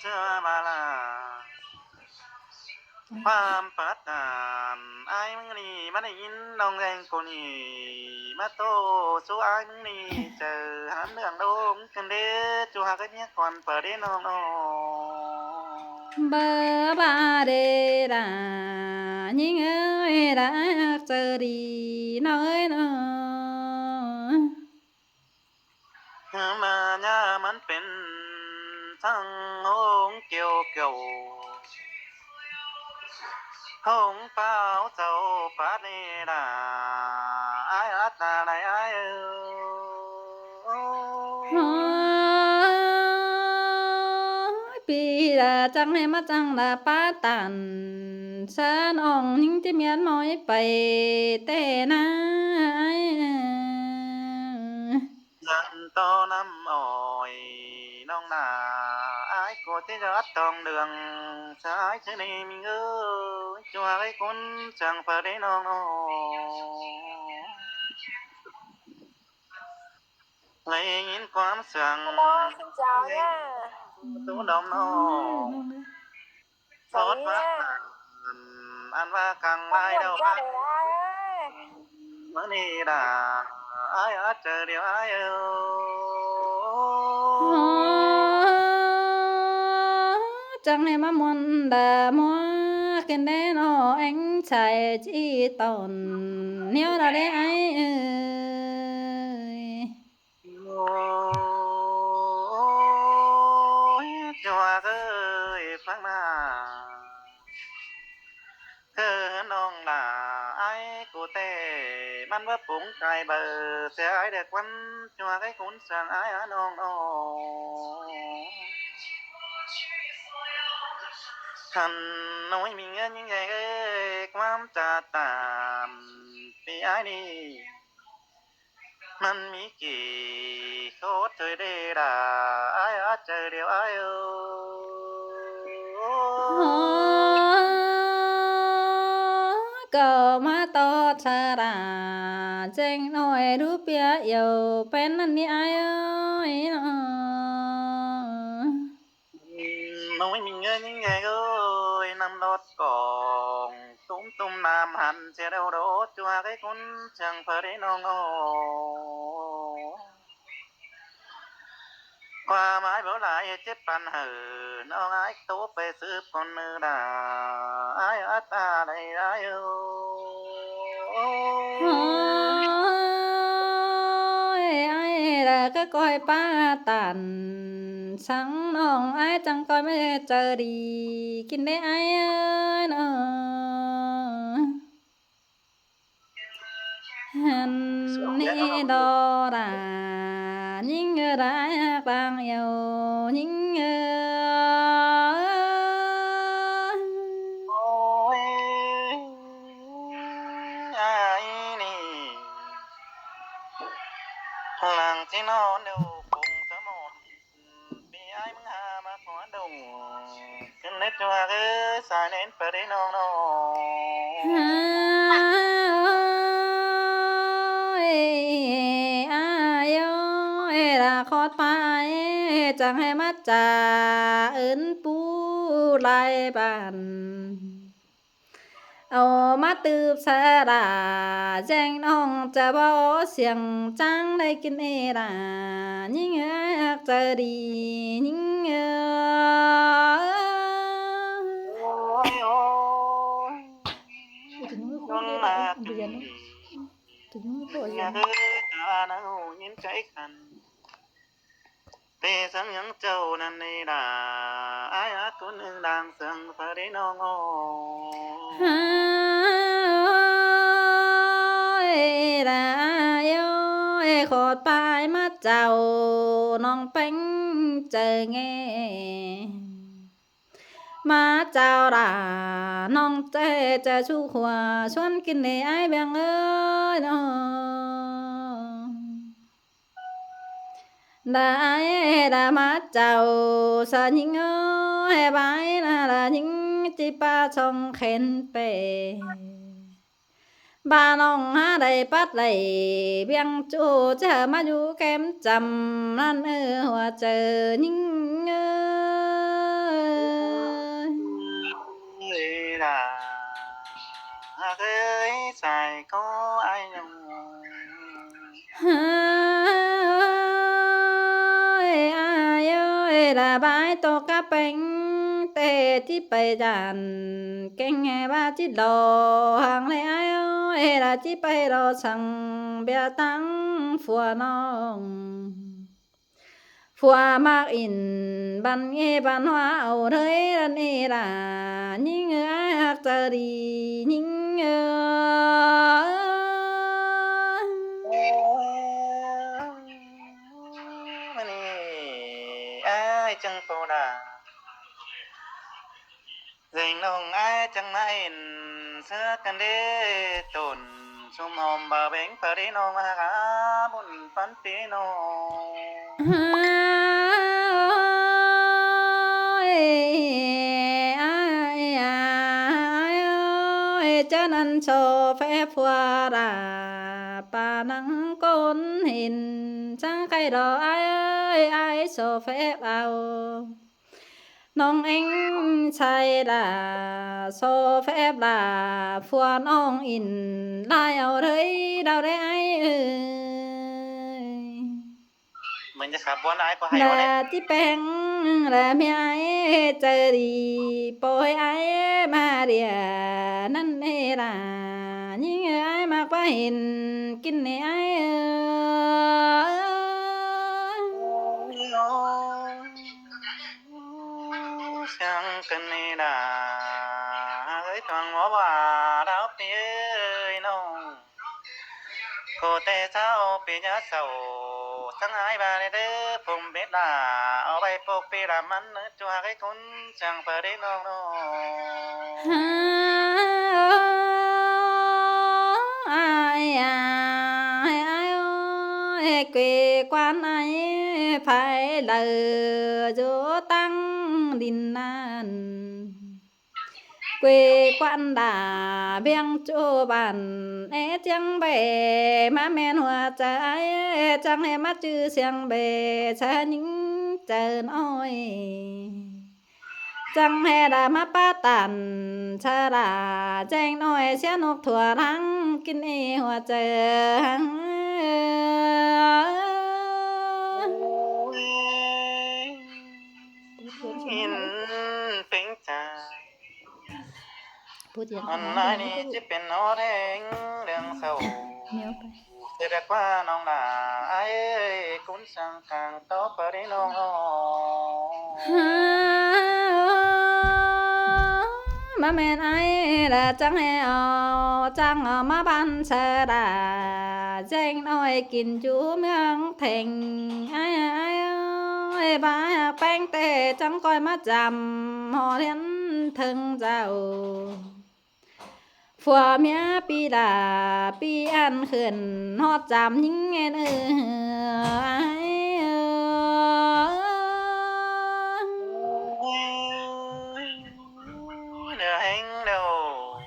chưa mà làความปรารถนาไอ้มึงนี่มันได้ยินน้องแรงกูนี่มาโตสู้ไอ้มึงนี่เจอหาเรื่องโดมกันเด้จูหากันเนี่ยก่อนเปิดได้น้องน้อง bơ ba đê đà nhưng ơi đã chờ đi nói nó มาญามันเป็นทั้งหงเกี่ยวเกี่ยวหงเปล่าเจ้าปาเนดาไอ้อัตตาไหนไอ้ปีละจังให้มาจังละป้าตันฉันอ่องยิ่งจะเมียนมอยไปแต่นะยันโตน้ำอ้อยน้องนาไอ้กูที่จะตองเดืองสายชนีมีเงอจัวไอ้คนจังเปิดได้น้องน้เลยยินความเสียง Hello, xin chào nha. ตูน้องน้องโสด Vậy ว่า nha. อันว่ากังไล่ Không เดา nhầm cha để ai ơi. เมื่อนี้ด่าไอ้อาจเจอเดียวไอ้เอจังให้มามุนดามัวกันได้นอแองชายจีตอนเนียวดาได้ไอเอ้ย จัวเคยฟังมาเธอน้องด่าไอ้กูเต้มันว่าปุ๋งไก่เบอร์เสียไอ้เด็กวันจัวไอ้คุณสั่งไอ้น้องน้องท่านน้อยมีเงินยังไงเอ้ยความจะตามปีไอ้นี่มันมีกี่โคตรเธอได้ด่าไอ้อาจเจอเดียวไอ้ก็มาต่อชาดาเจ้งหน่อยรูปเปียอยู่เป็นนั่นนี่ไอ้เอ้ยเนาะ น้อยมีเงินยังไงเอ้ยนำรถกองตุ้มตุ้มน้ำหันเสียเดาโดดจัวไอ้คนช่างเผอได้น้องความหมายเบาหลายเจ็บปันเหือน้องไอ้ตัวไปซื้อคนมือด่าไอ้อัตตาได้ได้เอ้ai là cái coi ba tàn sáng nong ai chẳng coi mới chờ đi kinh đấy ai ơi nó hắn nè đò đà những người đã đang yêu những ôi ai nè làng chỉ nó đều cùng sớm một bị aiมึงหามาขอดงขึ้นเล็ดจัวคือสายเน้นไปได้น้องน้อง ai ơi là khó phải chẳng hay mắt trà ấn pu lại bàn mắt tư xa đà danh ông cha bao xiềng trắng đây kinh ê đà những ác chờ đi những ôi ôi con mà nhà thứ ta nào nhìn cháy khăn tê sáng những châu nan đi đà ai á tuấn ưng đang sương phải đến nong là khọt bài mắt giàu nong bánh chờ nghe má chào đà nong tê chờ chu hòa xuân kinh này ai bèn ơi nó đã má chào sa những ơi bái là những chi ba trong khen bề ba nong ha đầy bắt đầy biang chu chờ má du kem chầm lan hòa chờ những là ơi xài có ai nhung ai ơi là bãi tô cá bánh tê tí bày đàn canh nghe ba tí lò hàng này ai ơi là tí bày lò sang bia tăng phùa nong phùa mạc in ban nghe ban hoa ẩu đấy là nê là những ai hạc tờ đi những mani ai chẳng phô đà dành nông ai chẳng ai sơ cần đế tồn xung hòm bà bánh phở đi nông hà cá bún phán tí nông cho nên cho phép phua ra bà nắng con hình sáng cây đó ai cho phép aoน้องเอ็งใช่ละโซเฟบละฟัวน้องอินลายเอาเลยดาวได้ไอเอ้ย mìnhจะขับวนไอ้ก็ให้ ละ วันนี้ ที่แปงละเมียไอเจอดีปอยไอมาเดียนั่นเอละยิ่งไอมากไปเห็นกินไอเอ้ย sáng cần đi là ấy thoáng ngó bà đáo phía nông cô tê sao phía nhá sầu sáng ai bà này đứa phùng biết là ở bay phục phía làm ăn nữa cho cái con chẳng phải đến đâu đâu quê quan ấy phải lờ chỗ tăng đình nan quê quan đà biang chỗ bàn é chẳng bề má men hoa trái chẳng em mắt chữ xiang bề xa những trời ôi chẳng hè đã má ba tàn cha đã tranh nói sẽ nộp thua thắng kinh e hoa trời in phình trà พูดอย่าง อัน นั้น ไหน เดี๋ยว นี่ ไม่ จะเป็นโอเด้งเรื่องเศร้า เมียวไป เด็กว่าน้องน่ะไอ้คุณสังกังโตปริน้องมาแม่นไอ้ละจังให้เอาจังเอามาบันเสดาแจ้งน้อยกินจูเมืองเพ่งไอ้บ้าแป้งเตจังคอยมาจำหอเทียนถึงเจ้าฝัวเมียปีดาปีอันขึ้นฮอดจำยิ่งเงินไอ้ nửa hành đầu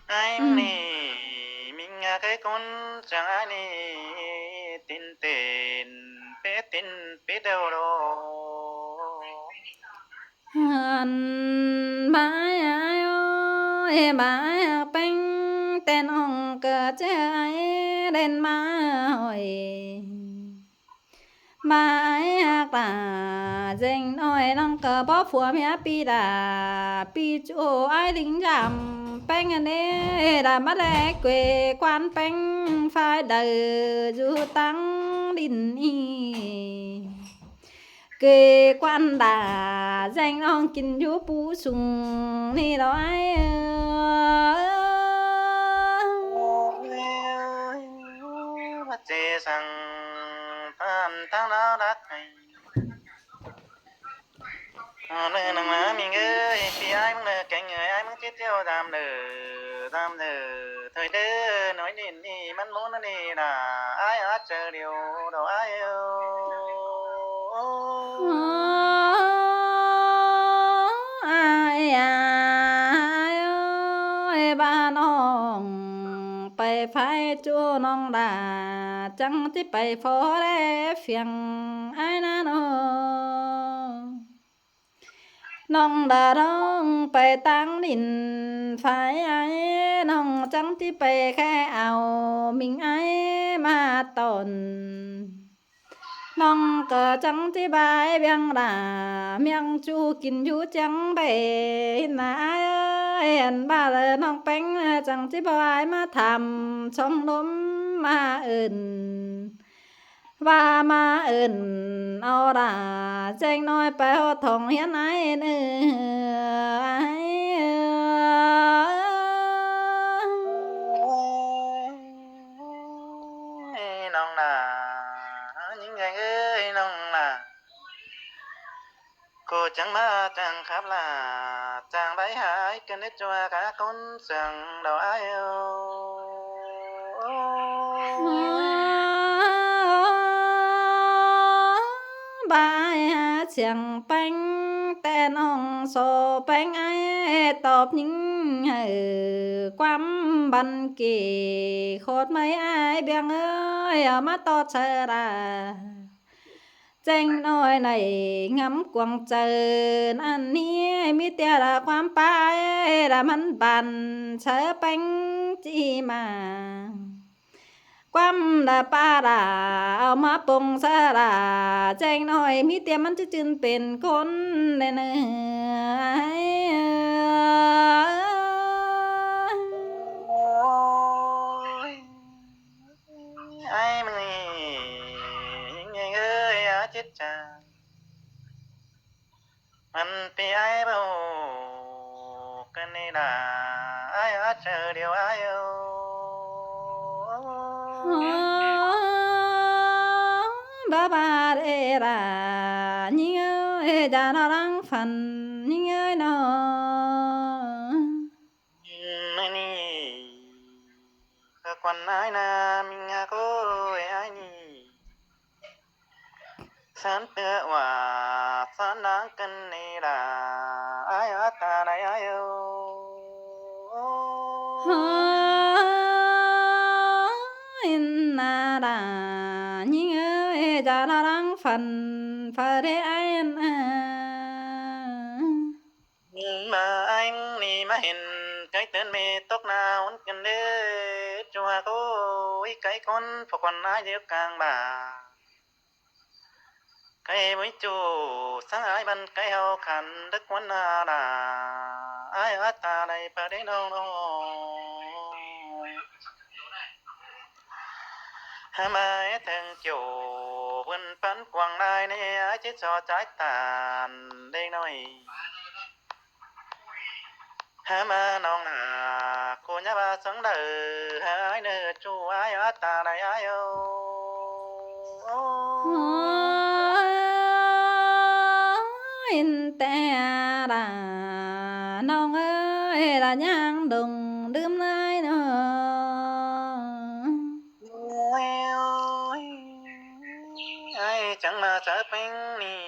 anh nì mình nghe cái con chẳng ai nì tin tên biết đâu đâu หันบายบายเป็นแต่น้องเกิดใจเด่นมาหอยบายกลาเจงน้อยน้องเกิดบ่ผัวเมียปีดาปีจูไอ้ลิงจำเป็นอันนี้ดามาแลกเกวควันเป็นไฟเดืออยู่ตั้งดินอีkê quan đà danh ông kinh chú bú sùng ni đó ai bắt chê sang than tháng nào đắt hay nơi nàng má mình ơi khi ai muốn nợ cạnh người ai muốn chết theo làm thời đơ nói đến đi mắt muốn nó đi là ai hát chờ điều đâu ai ai ơi baน้องไปไฟจูน้องดาจังที่ไปพอได้เฟียงไอ้นาโน น้องดาร้องไปตั้งดินฝ่ายไอ้น้องจังที่ไปแค่เอามิงไอ้มาตอนน้องก็จังที่บายเบียงดาเมียงจูกินอยู่จังไปนาเอ็นบ้าเลยน้องเป็งจังที่บายมาทำช่องลมมาอื่นว่ามาอื่นเอาด่าแจ้งน้อยไปหดทองเฮียนไอ้เนื้น้องน่ะnhững ngày ơi nông là cô chẳng ma chẳng khắp là chàng bái hái cần hết cho cả con sừng đầu ai bài chẳng bánh tên ông sổ bánh ai tộp những quắm bắn kỳ khốt mấy ai biếng ơi ở mắt to chờ ra tranh nói này ngắm quăng trời anh ní mi tia là quắmpai là mắn bàn chờ bánh chi mà quăm là pa làเอามาปงซะละแจ้งหน่อยมีเตรียมมันจะจืนเป็นคนแน่ai mà những ngày ơi chết chàng mình bị ai bao cái này là ai chờ điều ai ba ba đê ra nhinh ơi ra nó đang phần nhinh ơi nó quan ai na mình có ai ni san tựa hòa san đáng cân này là ai ở ta đây ai na ra nhinh ơi ra nó đang phần phà đê ai mà anh ni mà hiện cái tên mẹ tóc nào cần đế cho cô cái con phục con ai điều càng bà cái mấy chú sáng ai ban cái hậu khăn đức quan là ai ở ta đây bà đến đâu hai mai thằng chủ vân phán quảng lai này ai chết cho trái tàn đây nói hai mà nong là cô nhá ba sống đời hai nơi chú ai ở ta đây ai te ra non ơi là nhang đùng đươm nay nó ai chẳng mà sợ bánh nì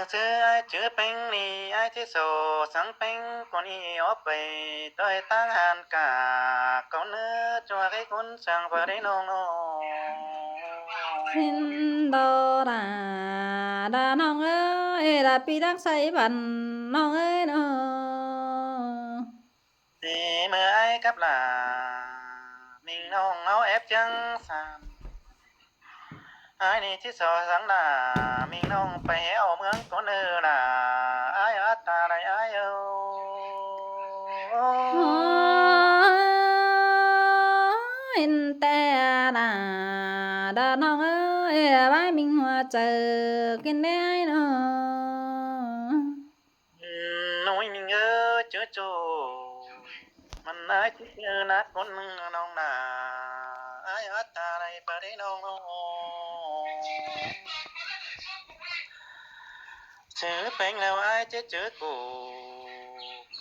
chứ ai chữa bánh nì ai chứ sổ sáng bánh con đi ốp về tôi tăng hàn cả con nữa cho cái con sang vào đấy nong hin đô ra đà non ơi là pi đắc say bần non ơi nó thì mà ai cắp là mình nong áo ép trắng sàn ai đi chứ sợ rằng là mình nong phải héo mướn có nơi là ai ở ta đây ai hin te ra đà non ơi bái minh hoa chờ kinh đế nó nói mình ơi chớ chú mình ai chứ nát con nong là ai ở ta đây phải đấy nong chứ bánh nào ai chết chớ cổ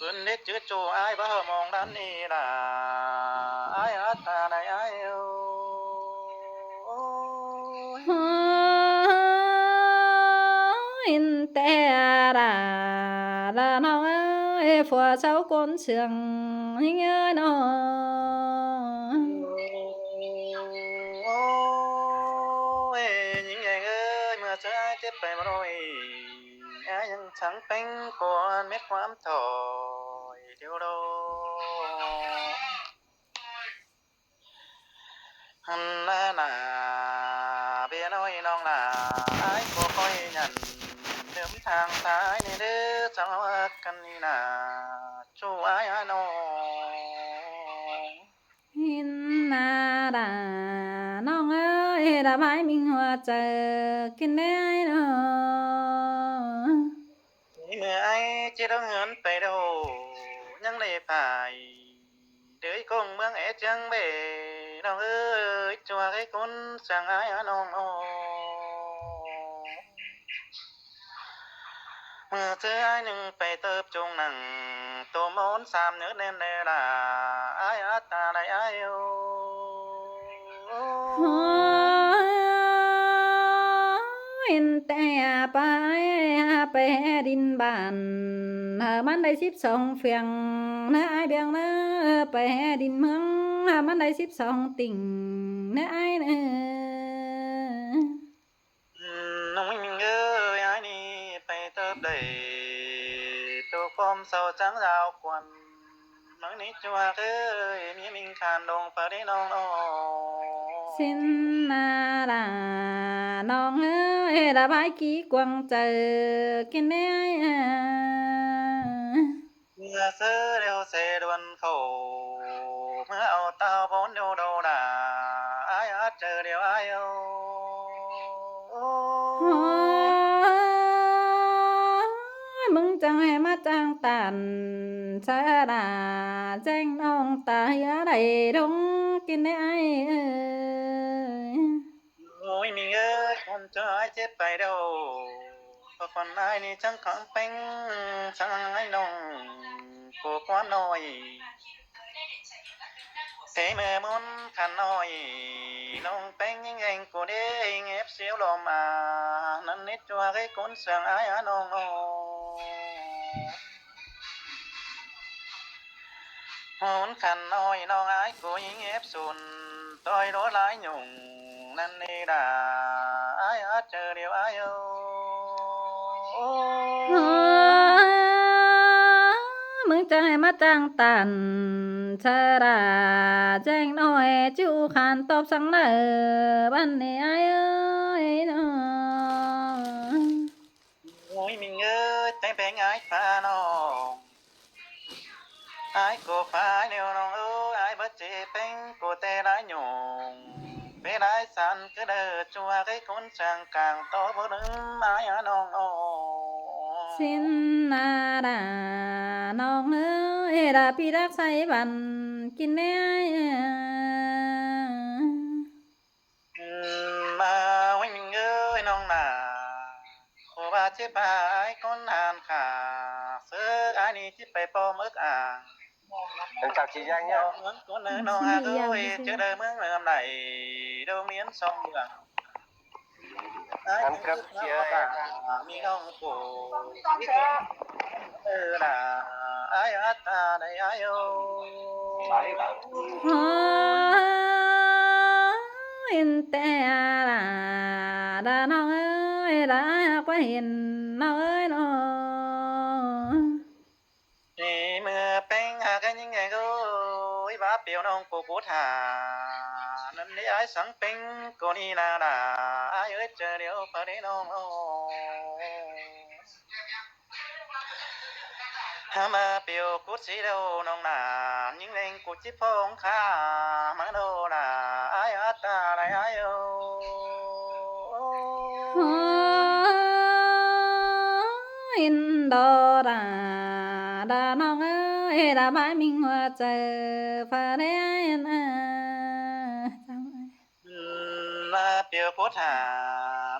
cơn nết chớ chú ai bao mong đắn đi là ai ở ta đây ai in te ra là nó ơi phùa cháu con sương hình ơi nó những ngày ơi mà chớ อเจ็บไปบ่รู้ยังฉังเป็นกวนเม็ดความถอยเดียวโดหันหน้าหนาเบียน้อยน้องหนาไอ้ก็คอยยันเดิมทางซ้ายนี่เด้อจังว่ากันนี่นาช่วยไอ้น้อง หินนาดาน้องเอ้ยระบายมิงหัวเจอกินได้เนาะ เมื่อไอ้จะต้องเหินไปđâuยังเลยไปเดี๋ยวคงเมืองเอจังเบน้องเอ้ยจัวcái con sang aiน้องเมื่อเธอไอ้หนึ่งไปเติบจงหนังตัวมอนสามเนื้อแน่นแน่ล่ะไอ้อาตาได้ไอ้โอ เห็นแต่ไปดินบ้านมันได้12เฟียงนะไอเบียงนะไปดินเมืองมันได้12ติ่งนะไอเนอ น้องมิงเอ้ยไอ้นี่ไปเติบได้ตัวฟอมเศร้าจังราวกวนน้องนี่จัวเอ้ยมีมิงคานดงไปได้น้องน้อง สินนาดาน้องเอ้ยระบายกี่กวางเจอกินได้ เมื่อซื้อเร็วเสดวนเขาเมื่อเอาเตาบนเดียวโดดาไอ้อาเจอเดียวไอ้โอ มึงจังให้มาจ้างตันสาดาแจ้งน้องตายอะไรดงกินได้เอ้ย โอ้ยมิงเอ้ยคนเจอไอ้เจ็บไปเดียวเพราะคนไอ้นี่จังขังเป็งจังไอ้น้องกูกวนน้อยเสมือมุนขันน้อยน้องเป็งยังไงกูได้เงียบเสียวลมมานั่นนิดจัวให้คนเสียงไอ้น้องมุนขันน้อยน้องไอ้กูยิงเงียบสุนต้อยร้อยหลายหยุ่งนั่นนี่ด่าไอ้เจอเดียวไอ้มึงจะให้มาจ้างตันชาดาแจ้งน้อยจูขานตอบสั่งเนอบ้านนี้ไอ้เอ้ยน้อง โอ้ยมิงเอ้ยแต่งเพลงไอ้ฟ้าน้องไอ้กูฟ้าเดียวน้องเอ้ยไอ้บัดเจเป็นกูแต่ได้หยุ่งเวลาสั่นก็เดินจัวให้คนช่างกลางโตบ่ลืมไอ้น้องสินนาดาน้องเอ้ยดาพี่รักใส่บันกินแน่ มาไว้มิงเอ้ยน้องนาโคว่าเจ็บไอ้คนหานขาเสือไอ้นี่ที่ไปปอมึกอ่าง Em chào chị Giang nhá. có nơi nó à ơi chưa đời mướn làm này đâu miếng xong được Ăn cắp chị ơi. mi nông cổ là ai ta đây ai ô Đấy, đấy. เห็นแต่ดาน้องเอ้ยดาก็เห็นน้องเอ้ยน้อง thì mưa beng cái những ngày ơi bá biểu nông cổ cút hà nên đi ai sáng beng cô đi là ai ơi chờ điều phải đi nông mà biểu cút gì đâu nông là những lên cút chỉ phong khá mà đâu là ai ta lại ai ô อินดอราดาน้องเอ้ยดาบายมิงหัวใจฟ้าแดนจัง là biểu cút hà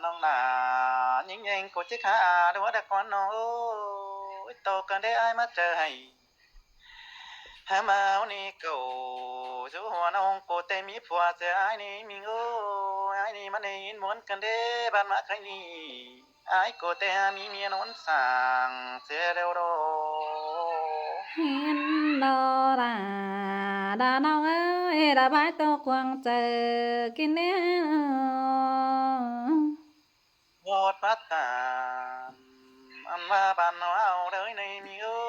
nông là những lên cút chỉ khá đứa đã con nó ôi tổ cần để ai mất chờ hay mà ni cầu chú hoa nông cô tê mi phua sẽ ai ni mình ơi ai ni mà đi muốn cần để ban mà khai ni ai cô tê mi mi nón sàng sẽ đều đồ เห็นดอราดาน้องเอ้ยดาบายตัวกวางเจอกินแน่ โอ้ ดปัตตานอันว่าบ้านเอาเลยในมีเอ้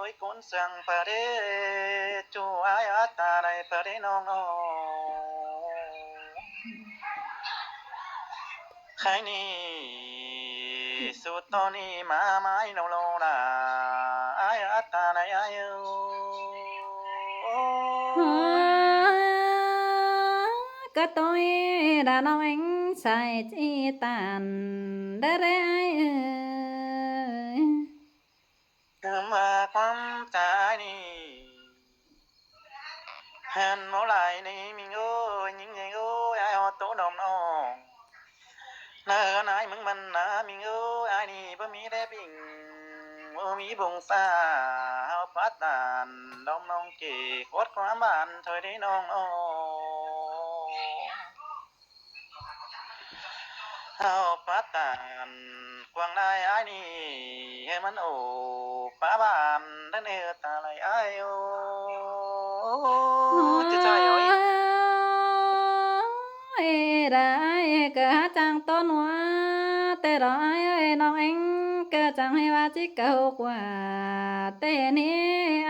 ยคนสั่งประเดจูอายอัตตาในประเดน้องใครนี่สุดตอนนี้มาไม้โนโลนาอายอัตตาในอายก็tôi đã nói anh sai chi tàn đã re ai ơi คือมาความใจนี่เห็นเมื่อไรนี่มิงเอ้ยยิงยิงเอ้ยไอ้หอโตดอมน้องเนื้อไหนมึงมันนะมิงเอ้ยไอ้นี่บ่มีได้บิ่งบ่มีบงสาเฮาปัดตานดอมน้องเก๋โคตรความบ้านเธอได้น้องเฮาปัดตานกวางได้ไอ้นี่ให้มันโอ้ป้าบ้านนั่นเออตาไหลไอ้โอ้จะใจเอาอีก ai cả chẳng tôn hoa tê đó ai ơiน้องเอ็งก็จังให้ว่าจิเก่ากว่าเต้นี้